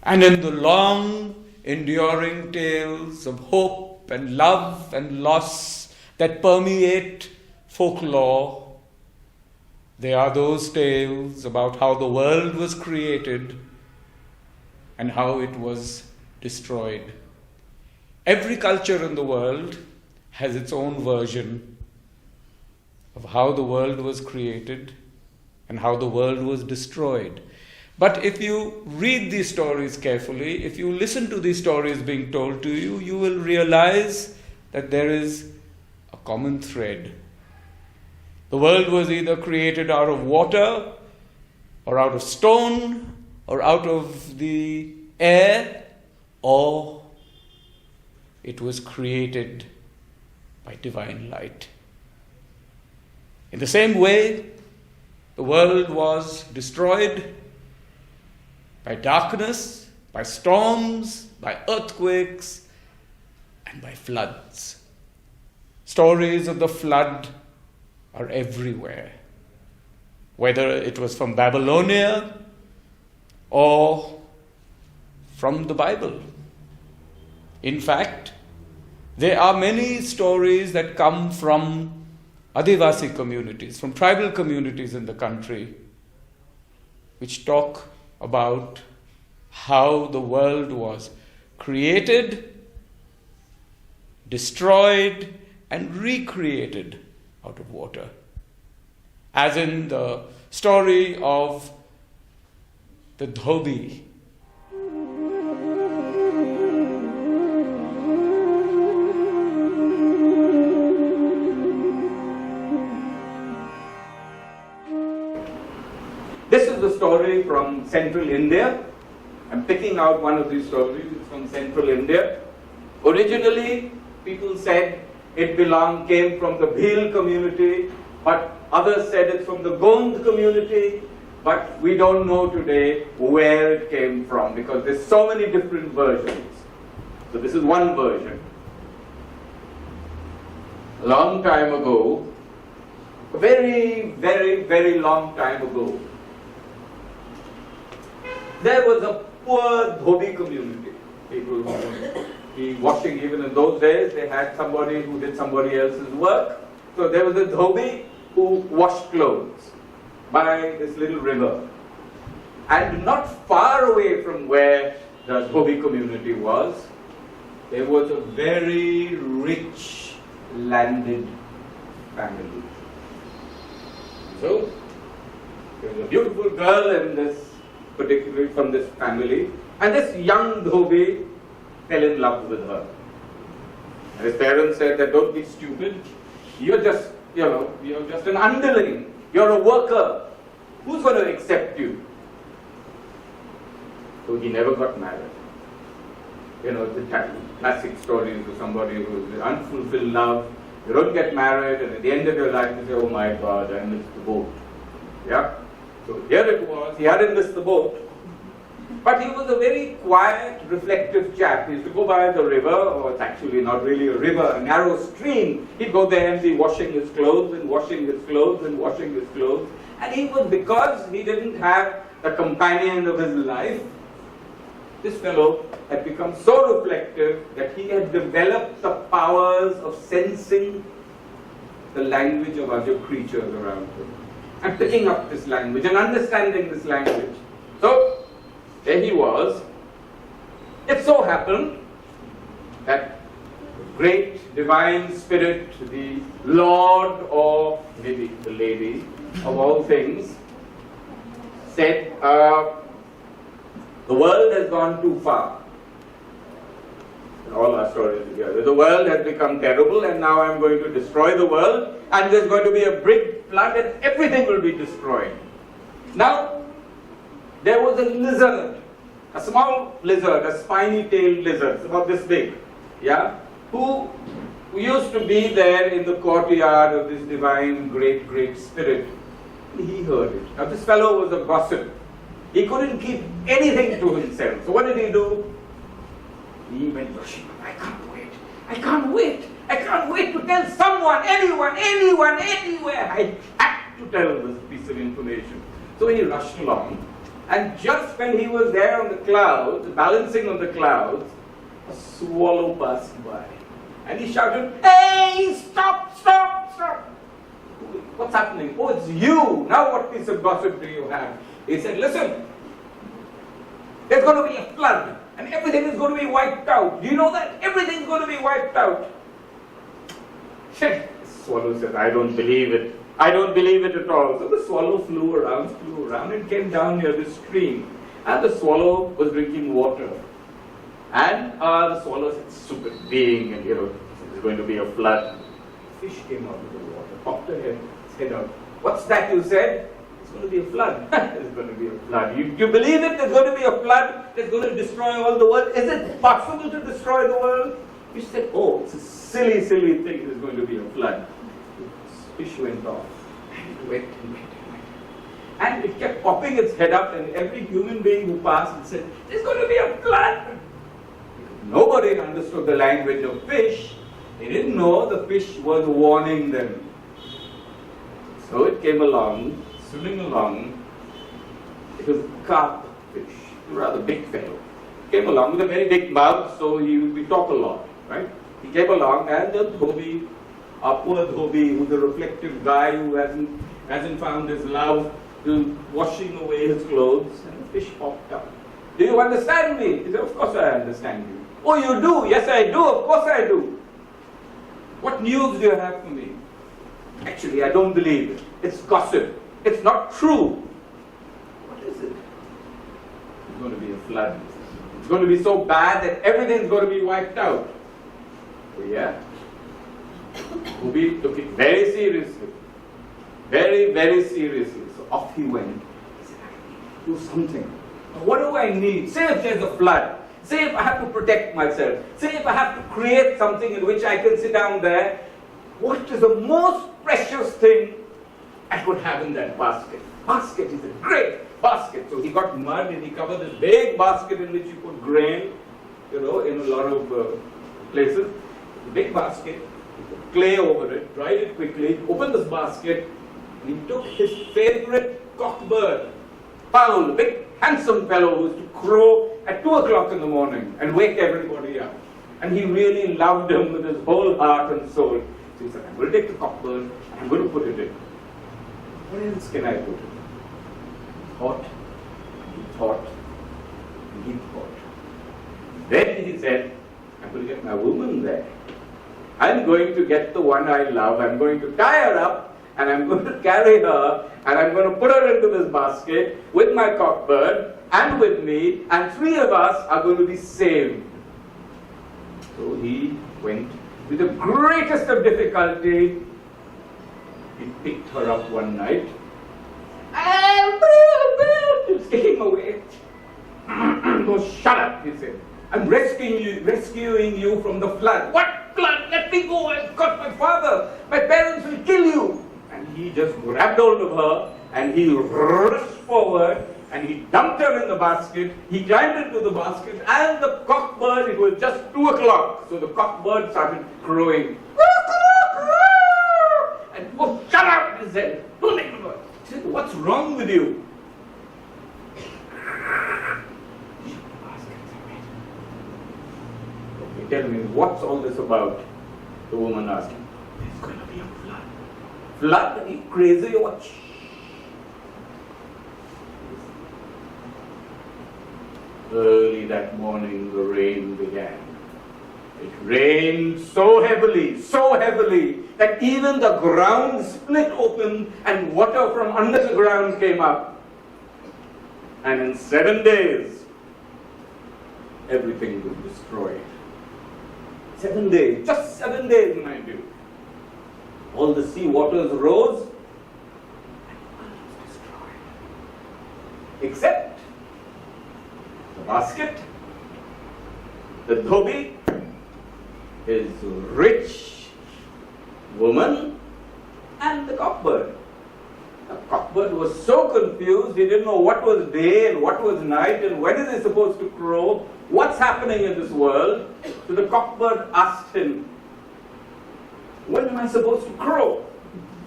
And in the long, enduring tales of hope and love and loss that permeate folklore, they are those tales about how the world was created and how it was destroyed. Every culture in the world has its own version of how the world was created and how the world was destroyed. But if you read these stories carefully, if you listen to these stories being told to you, you will realize that there is a common thread. The world was either created out of water, or out of stone, or out of the air, or it was created by divine light. In the same way, the world was destroyed by darkness, by storms, by earthquakes, and by floods. Stories of the flood are everywhere, whether it was from Babylonia or from the Bible. In fact, there are many stories that come from Adivasi communities, from tribal communities in the country, which talk about how the world was created, destroyed, and recreated out of water. As in the story of the Dhobi. This is the story from central India. I'm picking out one of these stories. It's from central India. Originally, people said it came from the Bhil community, but others said it's from the Gond community, but we don't know today where it came from because there's so many different versions. So this is one version. A long time ago, a very, very, very long time ago, there was a poor Dhobi community. People who would be washing, even in those days, they had somebody who did somebody else's work. So there was a Dhobi who washed clothes by this little river. And not far away from where the Dhobi community was, there was a very rich landed family. So there was a beautiful girl in this, particularly from this family, and this young Dhobi fell in love with her. And his parents said that don't be stupid, you're just, you're just an underling, you're a worker, who's going to accept you? So he never got married. The classic stories of somebody who's unfulfilled love, you don't get married, and at the end of your life you say, oh my God, I missed the boat. Yeah? So here it was, he hadn't missed the boat, but he was a very quiet, reflective chap. He used to go by the river, or it's actually not really a river, a narrow stream. He'd go there and be washing his clothes and washing his clothes and washing his clothes. And he was, because he didn't have the companion of his life, this fellow had become so reflective that he had developed the powers of sensing the language of other creatures around him, and picking up this language and understanding this language. So, there he was. It so happened that the great divine spirit, the Lord, or maybe the lady of all things, said, the world has gone too far. In all our stories together, the world has become terrible, and now I'm going to destroy the world, and there's going to be a big flood and everything will be destroyed. Now, there was a lizard a small lizard, a spiny-tailed lizard, about this big, yeah, who used to be there in the courtyard of this divine great, great spirit. He heard it. Now this fellow was a gossip. He couldn't keep anything to himself. So what did he do? He went rushing. I can't wait. I can't wait. I can't wait to tell someone, anyone, anywhere. I had to tell this piece of information. So he rushed along. And just when he was there on the clouds, balancing on the clouds, a swallow passed by. And he shouted, "Hey, stop, stop, stop." What's happening? Oh, it's you. Now what piece of gossip do you have? He said, "Listen, there's going to be a flood and everything is going to be wiped out. Do you know that? Everything's going to be wiped out." The swallow said, "I don't believe it. I don't believe it at all." So the swallow flew around and came down near the stream. And the swallow was drinking water. And the swallow said, "Stupid being, and there's going to be a flood." Fish came out of the water, popped her head out. "What's that you said?" "It's going to be a flood." "There's going to be a flood. You believe it? There's going to be a flood that's going to destroy all the world. Is it possible to destroy the world?" Fish said, "Oh, it's a silly, silly thing. There's going to be a flood." Fish went off, and it went and went and went. And it kept popping its head up, and every human being who passed and said, "There's going to be a flood." Nobody understood the language of fish. They didn't know the fish was warning them. So it came along, swimming along. It was a carp fish, a rather big fellow. Came along with a very big mouth, so we talk a lot, right? He came along, and the Dhobi, our poor Dhobi, who's a reflective guy who hasn't found his love, to washing away his clothes, and the fish popped up. "Do you understand me?" He said, "Of course I understand you." "Oh, you do?" "Yes, I do. Of course I do." "What news do you have for me?" "Actually, I don't believe it. It's gossip. It's not true." "What is it?" "It's going to be a flood. It's going to be so bad that everything's going to be wiped out." "Oh, yeah." Ubi took it very seriously. Very, very seriously. So off he went. He said, "I need to do something. Now, what do I need? Say if there's a flood. Say if I have to protect myself. Say if I have to create something in which I can sit down there. What is the most precious thing I could have in that basket?" Basket is a great basket. So he got mud and he covered this big basket in which you put grain, in a lot of places. Big basket. He put clay over it, dried it quickly, opened this basket, and he took his favorite cockbird, Paul, a big handsome fellow who used to crow at 2 o'clock in the morning and wake everybody up. And he really loved him with his whole heart and soul. So he said, "I'm going to take the cockbird and I'm going to put it in. What else can I put in?" He thought, and he thought, and he thought. Then he said, "I'm going to get my woman there. I'm going to get the one I love. I'm going to tie her up and I'm going to carry her and I'm going to put her into this basket with my cockbird and with me, and 3 of us are going to be saved." So he went with the greatest of difficulty. He picked her up one night. He was kicking away. "Oh, shut up," he said. "I'm rescuing you from the flood." "What flood? Let me go. I've got my father. My parents will kill you." And he just grabbed hold of her and he rushed forward and he dumped her in the basket. He climbed into the basket, and the cockbird, it was just 2 o'clock. So the cockbird started crowing. And, "Oh, shut up," he said. "Don't make a noise." He said, "What's wrong with you?" "Okay, tell me, what's all this about?" The woman asked him. "There's going to be a flood." "Flood? Are you crazy or what?" Early that morning, the rain began. It rained so heavily, that even the ground split open and water from under the ground came up. And in 7 days, everything was destroyed. 7 days, just 7 days, mind you. All the sea waters rose and all was destroyed. Except the the basket, the Dhobi, his rich woman, and the cockbird. The cockbird was so confused, he didn't know what was day and what was night and when is he supposed to crow, what's happening in this world. So the cockbird asked him, when am I supposed to crow?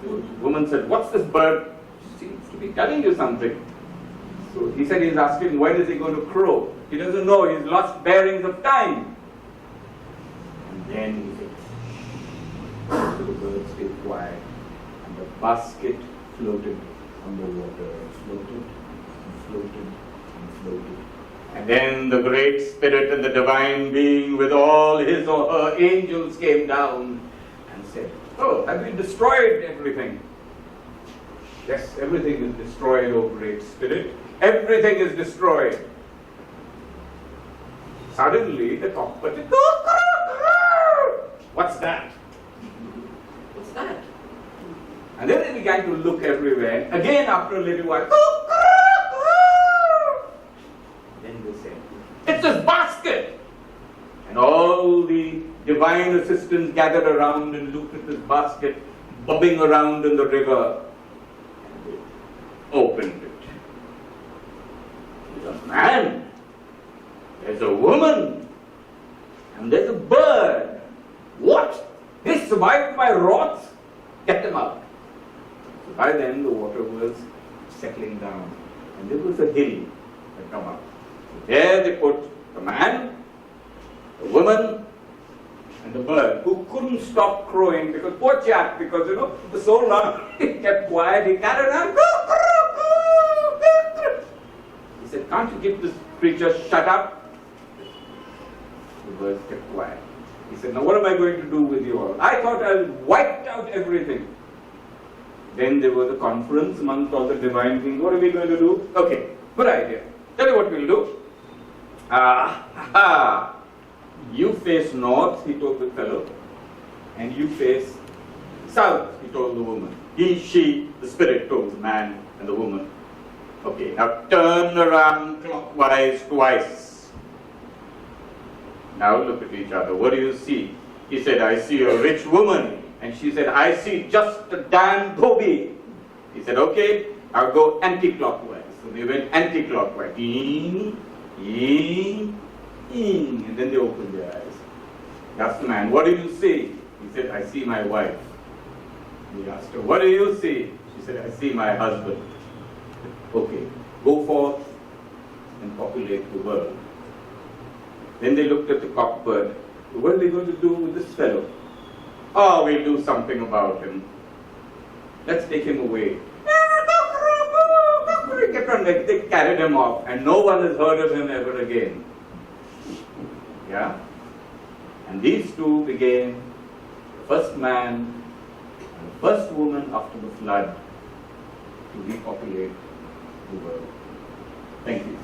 The woman said, what's this bird? Seems to be telling you something. So he said he's asking when is he going to crow. He doesn't know, he's lost bearings of time. And then he said, so the bird stayed quiet and the basket floated on the water, floated and floated and floated. And then the Great Spirit and the Divine Being with all his or her angels came down and said, oh, have we destroyed everything? Yes, everything is destroyed, O Great Spirit. Everything is destroyed. Suddenly the cockbird said, what's that? What's that? And then they began to look everywhere. Again, after a little while, then they said, it's this basket! And all the divine assistants gathered around and looked at this basket bobbing around in the river. And they opened it. There's a man, there's a woman, and there's a bird. What? They survived my wrath? Get them out. So by then the water was settling down, and there was a hill that come up. So there they put the man, the woman, and the bird, who couldn't stop crowing because poor chap, because for so long he kept quiet, he carried on. He said, can't you keep this creature shut up? The bird kept quiet. He said, now what am I going to do with you all? I thought I wiped out everything. Then there was a conference amongst all the divine things. What are we going to do? Okay, good idea. Tell you what we'll do. You face north, he told the fellow, and you face south, he told the woman. He, she, the spirit told the man and the woman. Okay, now turn around clockwise twice. Now look at each other. What do you see? He said, I see a rich woman. And she said, I see just a damn Dhobi. He said, okay, I'll go anti-clockwise. So they went anti-clockwise. Ding, ding, ding. And then they opened their eyes. He asked the man, what do you see? He said, I see my wife. He asked her, what do you see? She said, I see my husband. Okay, go forth and populate the world. Then they looked at the cockbird. What are they going to do with this fellow? Oh, we'll do something about him. Let's take him away. They carried him off, and no one has heard of him ever again. Yeah? And these two became the first man and the first woman after the flood to repopulate the world. Thank you.